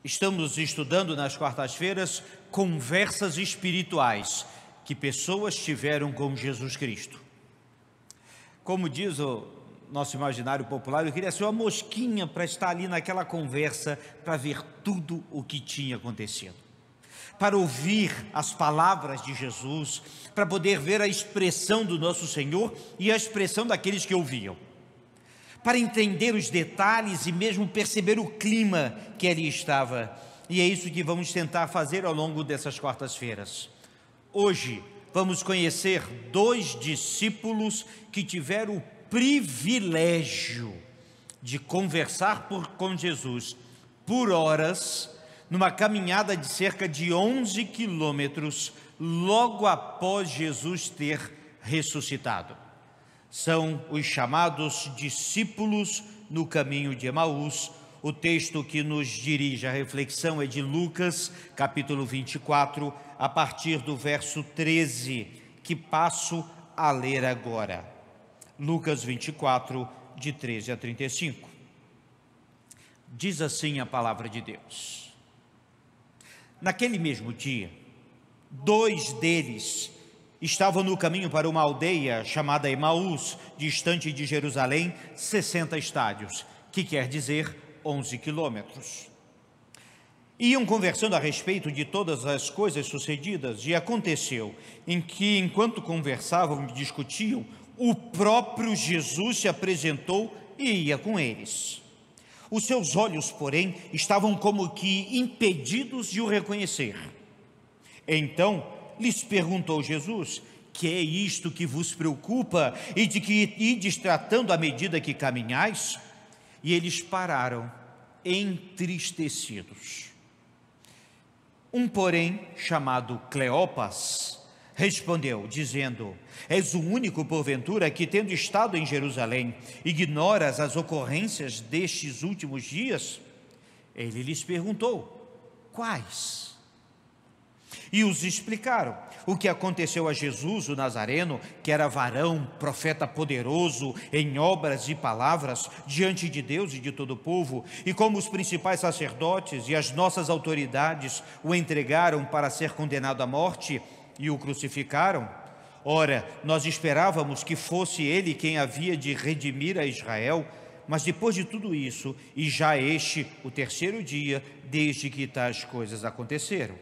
Estamos estudando nas quartas-feiras conversas espirituais que pessoas tiveram com Jesus Cristo. Como diz o nosso imaginário popular, eu queria ser uma mosquinha para estar ali naquela conversa, para ver tudo o que tinha acontecido, para ouvir as palavras de Jesus, para poder ver a expressão do nosso Senhor e a expressão daqueles que ouviam, para entender os detalhes e mesmo perceber o clima que ali estava. E é isso que vamos tentar fazer ao longo dessas quartas-feiras. Hoje vamos conhecer dois discípulos que tiveram o privilégio de conversar com Jesus por horas, numa caminhada de cerca de 11 quilômetros, logo após Jesus ter ressuscitado. São os chamados discípulos no caminho de Emaús. O texto que nos dirige a reflexão é de Lucas, capítulo 24, a partir do verso 13, que passo a ler agora. Lucas 24, de 13 a 35. Diz assim a palavra de Deus: Naquele mesmo dia, dois deles estavam no caminho para uma aldeia chamada Emaús, distante de Jerusalém, 60 estádios, que quer dizer 11 quilômetros. Iam conversando a respeito de todas as coisas sucedidas, e aconteceu em que, enquanto conversavam e discutiam, o próprio Jesus se apresentou e ia com eles. Os seus olhos, porém, estavam como que impedidos de o reconhecer. Então lhes perguntou Jesus: que é isto que vos preocupa e de que ides tratando à medida que caminhais? E eles pararam, entristecidos. Um, porém, chamado Cleopas, respondeu, dizendo: és o único, porventura, que, tendo estado em Jerusalém, ignoras as ocorrências destes últimos dias? Ele lhes perguntou: quais? E os explicaram o que aconteceu a Jesus, o Nazareno, que era varão, profeta poderoso em obras e palavras diante de Deus e de todo o povo, e como os principais sacerdotes e as nossas autoridades o entregaram para ser condenado à morte e o crucificaram. Ora, nós esperávamos que fosse ele quem havia de redimir a Israel, mas depois de tudo isso, e já este o terceiro dia desde que tais coisas aconteceram.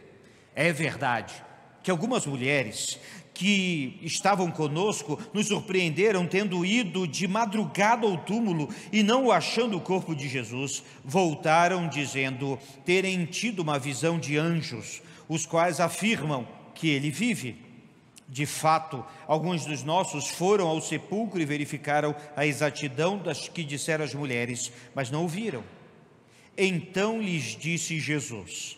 É verdade que algumas mulheres que estavam conosco nos surpreenderam tendo ido de madrugada ao túmulo e não achando o corpo de Jesus, voltaram dizendo terem tido uma visão de anjos, os quais afirmam que ele vive. De fato, alguns dos nossos foram ao sepulcro e verificaram a exatidão das que disseram as mulheres, mas não o viram. Então lhes disse Jesus: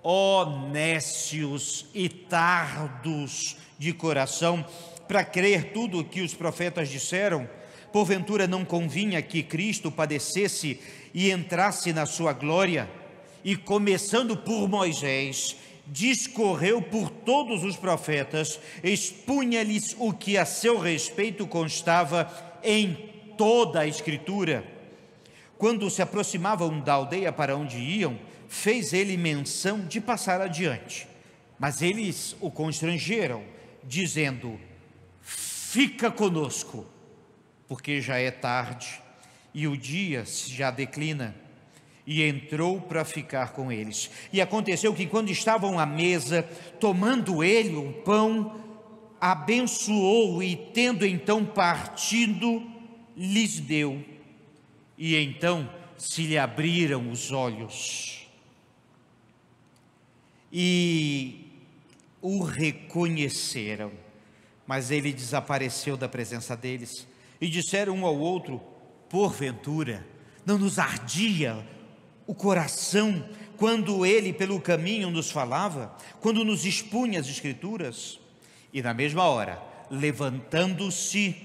ó nécios e tardos de coração, para crer tudo o que os profetas disseram, porventura não convinha que Cristo padecesse e entrasse na sua glória? E começando por Moisés, discorreu por todos os profetas, expunha-lhes o que a seu respeito constava em toda a Escritura. Quando se aproximavam da aldeia para onde iam, fez ele menção de passar adiante, mas eles o constrangeram, dizendo: fica conosco, porque já é tarde e o dia já declina. E entrou para ficar com eles. E aconteceu que, quando estavam à mesa, tomando ele o pão, abençoou e, tendo então partido, lhes deu. E então se lhe abriram os olhos e o reconheceram, mas ele desapareceu da presença deles. E disseram um ao outro: porventura não nos ardia o coração quando ele pelo caminho nos falava, quando nos expunha as Escrituras? E na mesma hora, levantando-se,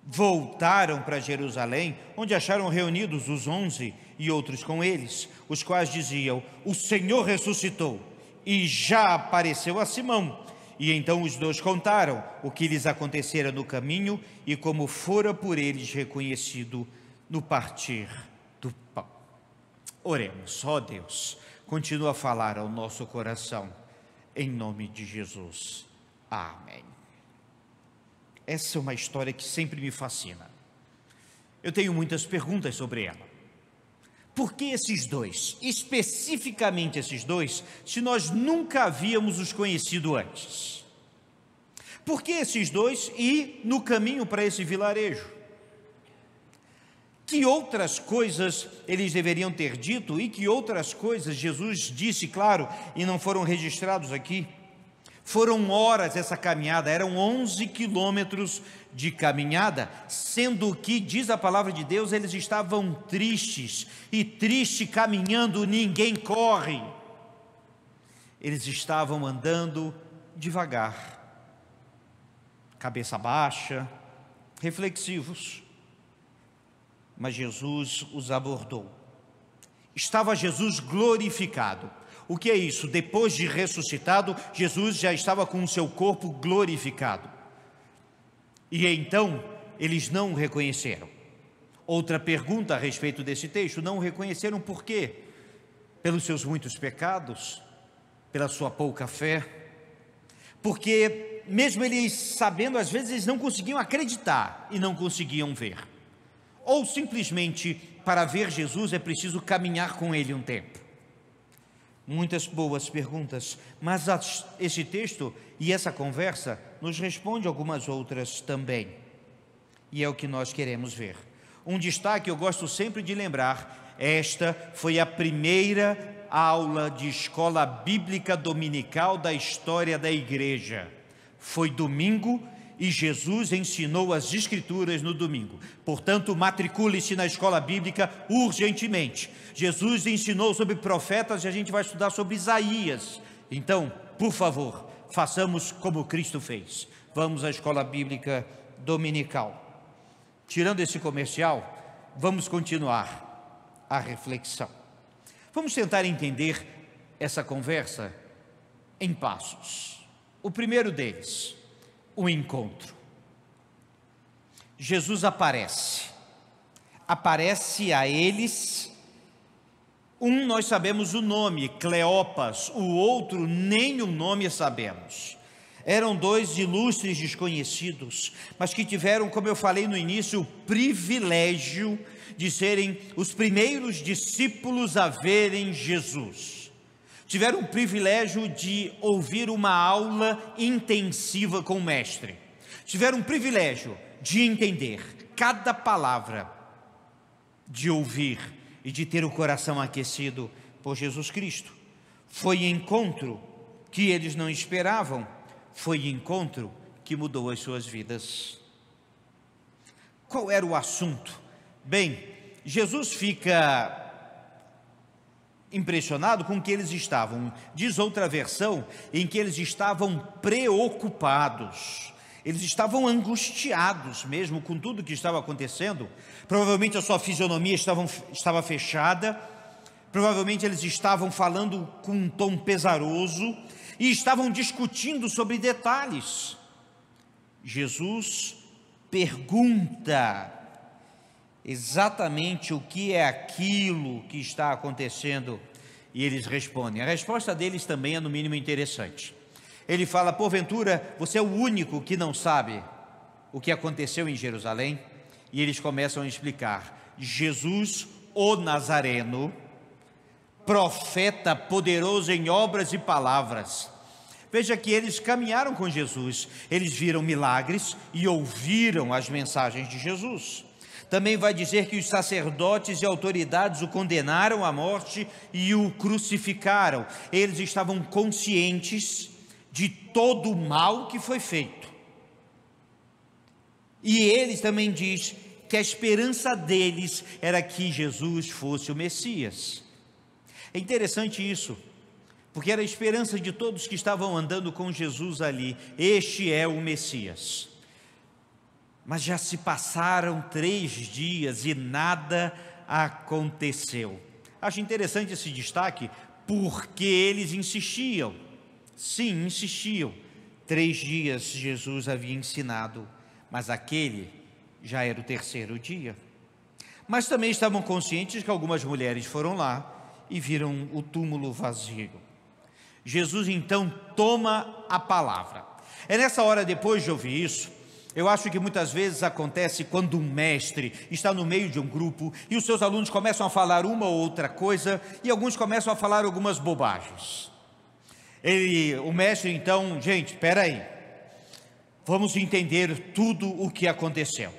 voltaram para Jerusalém, onde acharam reunidos os 11 e outros com eles, os quais diziam: o Senhor ressuscitou e já apareceu a Simão. E então os dois contaram o que lhes acontecera no caminho e como fora por eles reconhecido no partir do pão. Oremos. Ó Deus, continua a falar ao nosso coração, em nome de Jesus. Amém. Essa é uma história que sempre me fascina. Eu tenho muitas perguntas sobre ela. Por que esses dois, especificamente esses dois, se nós nunca havíamos os conhecido antes? Por que esses dois e no caminho para esse vilarejo? Que outras coisas eles deveriam ter dito e que outras coisas Jesus disse, claro, e não foram registrados aqui? Foram horas essa caminhada, eram 11 quilômetros de caminhada, sendo que, diz a palavra de Deus, eles estavam tristes, e triste caminhando ninguém corre. Eles estavam andando devagar, cabeça baixa, reflexivos, mas Jesus os abordou. Estava Jesus glorificado. O que é isso? Depois de ressuscitado, Jesus já estava com o seu corpo glorificado. E então, eles não o reconheceram. Outra pergunta a respeito desse texto: não o reconheceram por quê? Pelos seus muitos pecados? Pela sua pouca fé? Porque, mesmo eles sabendo, às vezes eles não conseguiam acreditar e não conseguiam ver. Ou simplesmente, para ver Jesus é preciso caminhar com Ele um tempo. Muitas boas perguntas, mas esse texto e essa conversa nos responde algumas outras também. E é o que nós queremos ver. Um destaque eu gosto sempre de lembrar: esta foi a primeira aula de escola bíblica dominical da história da igreja. Foi domingo e Jesus ensinou as Escrituras no domingo. Portanto, matricule-se na escola bíblica urgentemente. Jesus ensinou sobre profetas e a gente vai estudar sobre Isaías. Então, por favor, façamos como Cristo fez. Vamos à escola bíblica dominical. Tirando esse comercial, vamos continuar a reflexão. Vamos tentar entender essa conversa em passos. O primeiro deles: o encontro. Jesus aparece a eles. Um nós sabemos o nome, Cleopas, o outro nem o nome sabemos. Eram dois ilustres desconhecidos, mas que tiveram, como eu falei no início, o privilégio de serem os primeiros discípulos a verem Jesus. Tiveram o privilégio de ouvir uma aula intensiva com o mestre. Tiveram o privilégio de entender cada palavra, de ouvir e de ter o coração aquecido por Jesus Cristo. Foi encontro que eles não esperavam, foi encontro que mudou as suas vidas. Qual era o assunto? Bem, Jesus fica impressionado com que eles estavam, diz outra versão, em que eles estavam preocupados, eles estavam angustiados mesmo com tudo que estava acontecendo. Provavelmente a sua fisionomia estava fechada, provavelmente eles estavam falando com um tom pesaroso e estavam discutindo sobre detalhes. Jesus pergunta exatamente o que é aquilo que está acontecendo, e eles respondem. A resposta deles também é no mínimo interessante. Ele fala: porventura você é o único que não sabe o que aconteceu em Jerusalém? E eles começam a explicar: Jesus, o Nazareno, profeta poderoso em obras e palavras. Veja que eles caminharam com Jesus, eles viram milagres e ouviram as mensagens de Jesus. Também vai dizer que os sacerdotes e autoridades o condenaram à morte e o crucificaram. Eles estavam conscientes de todo o mal que foi feito. E eles também diz que a esperança deles era que Jesus fosse o Messias. É interessante isso, porque era a esperança de todos que estavam andando com Jesus ali. Este é o Messias. Mas já se passaram 3 dias e nada aconteceu. Acho interessante esse destaque, porque eles insistiam. Sim, insistiam. 3 dias Jesus havia ensinado, mas aquele já era o 3º dia. Mas também estavam conscientes que algumas mulheres foram lá e viram o túmulo vazio. Jesus então toma a palavra. É nessa hora, depois de ouvir isso, eu acho que muitas vezes acontece quando um mestre está no meio de um grupo e os seus alunos começam a falar uma ou outra coisa e alguns começam a falar algumas bobagens. O mestre então, gente, espera aí, vamos entender tudo o que aconteceu.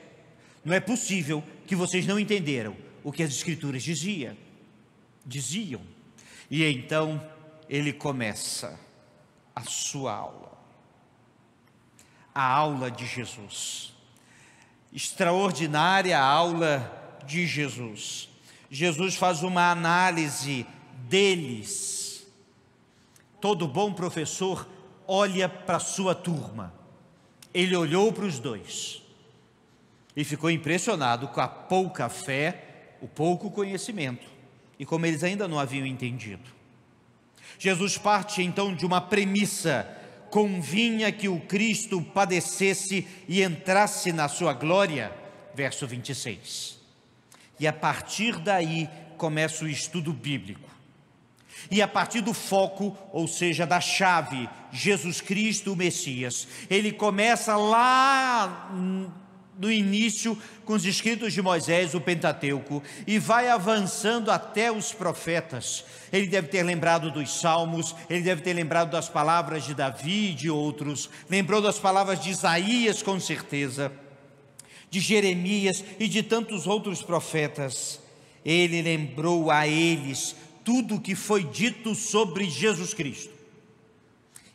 Não é possível que vocês não entenderam o que as Escrituras diziam. E então ele começa a sua aula. A aula de Jesus. Extraordinária aula de Jesus. Jesus faz uma análise deles. Todo bom professor olha para a sua turma. Ele olhou para os dois e ficou impressionado com a pouca fé, o pouco conhecimento e como eles ainda não haviam entendido. Jesus parte então de uma premissa: convinha que o Cristo padecesse e entrasse na sua glória, verso 26. E a partir daí começa o estudo bíblico. E a partir do foco, ou seja, da chave, Jesus Cristo, o Messias, ele começa lá no início com os escritos de Moisés, o Pentateuco, e vai avançando até os profetas. Ele deve ter lembrado dos Salmos, ele deve ter lembrado das palavras de Davi e de outros, lembrou das palavras de Isaías com certeza, de Jeremias e de tantos outros profetas. Ele lembrou a eles tudo o que foi dito sobre Jesus Cristo.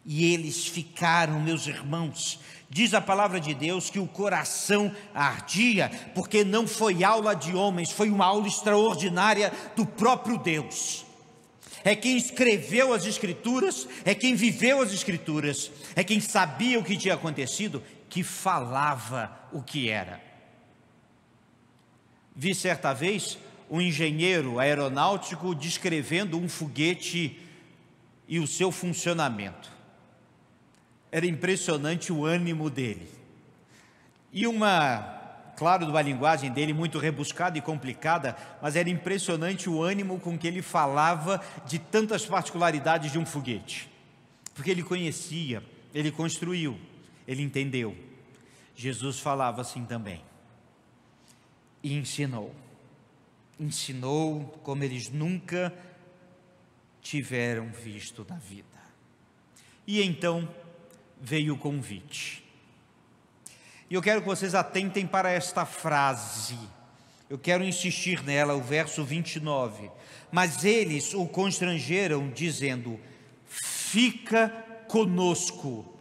E eles ficaram, meus irmãos, diz a palavra de Deus que o coração ardia, porque não foi aula de homens, foi uma aula extraordinária do próprio Deus. É quem escreveu as Escrituras, é quem viveu as Escrituras, é quem sabia o que tinha acontecido, que falava o que era. Vi certa vez um engenheiro aeronáutico descrevendo um foguete e o seu funcionamento. Era impressionante o ânimo dele. E claro, uma linguagem dele muito rebuscada e complicada, mas era impressionante o ânimo com que ele falava de tantas particularidades de um foguete. Porque ele conhecia, ele construiu, ele entendeu. Jesus falava assim também. E ensinou como eles nunca tiveram visto na vida. E então veio o convite. E eu quero que vocês atentem para esta frase. Eu quero insistir nela, o verso 29. Mas eles o constrangeram, dizendo: fica conosco,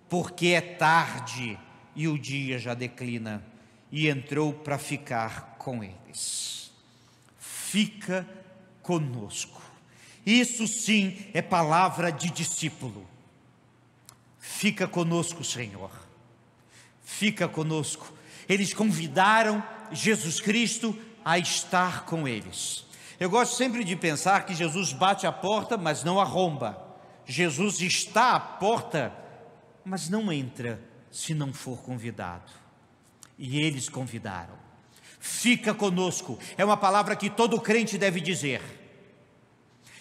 porque é tarde e o dia já declina. E entrou para ficar com eles. Fica conosco. Isso sim é palavra de discípulo. Fica conosco, Senhor. Fica conosco. Eles convidaram Jesus Cristo a estar com eles. Eu gosto sempre de pensar que Jesus bate a porta, mas não arromba. Jesus está à porta, mas não entra se não for convidado. E eles convidaram. Fica conosco. É uma palavra que todo crente deve dizer,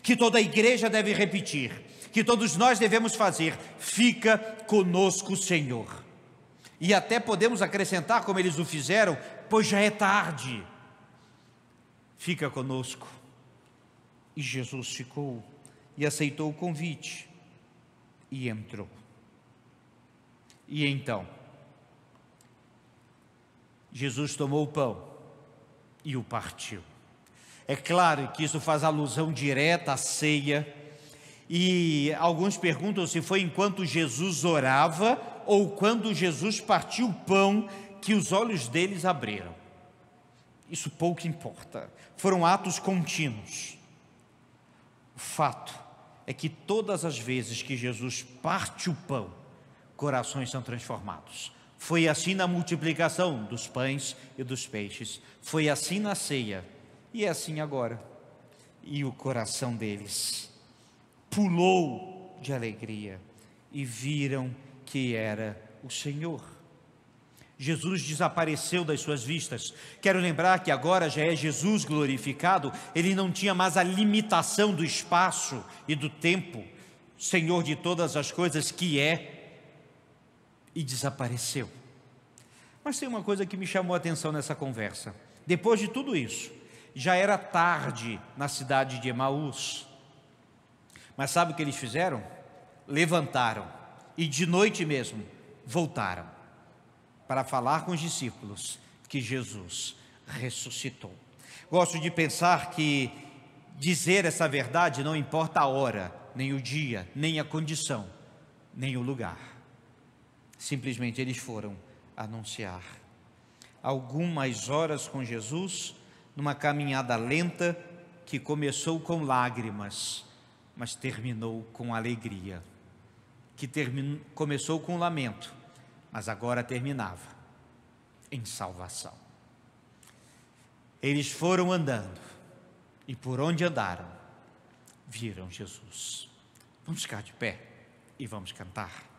que toda a igreja deve repetir, que todos nós devemos fazer. Fica conosco, Senhor. E até podemos acrescentar, como eles o fizeram, pois já é tarde. Fica conosco. E Jesus ficou e aceitou o convite e entrou. E então Jesus tomou o pão e o partiu. É claro que isso faz alusão direta à ceia, e alguns perguntam se foi enquanto Jesus orava ou quando Jesus partiu o pão que os olhos deles abriram. Isso pouco importa, foram atos contínuos. O fato é que todas as vezes que Jesus parte o pão, corações são transformados. Foi assim na multiplicação dos pães e dos peixes, foi assim na ceia, e é assim agora. E o coração deles pulou de alegria, e viram que era o Senhor. Jesus desapareceu das suas vistas. Quero lembrar que agora já é Jesus glorificado, ele não tinha mais a limitação do espaço e do tempo, Senhor de todas as coisas que é, e desapareceu. Mas tem uma coisa que me chamou a atenção nessa conversa. Depois de tudo isso, já era tarde na cidade de Emaús. Mas sabe o que eles fizeram? Levantaram e de noite mesmo voltaram para falar com os discípulos que Jesus ressuscitou. Gosto de pensar que dizer essa verdade não importa a hora, nem o dia, nem a condição, nem o lugar. Simplesmente eles foram anunciar. Algumas horas com Jesus, numa caminhada lenta que começou com lágrimas, mas terminou com alegria, começou com lamento, mas agora terminava em salvação. Eles foram andando, e por onde andaram, viram Jesus. Vamos ficar de pé e vamos cantar.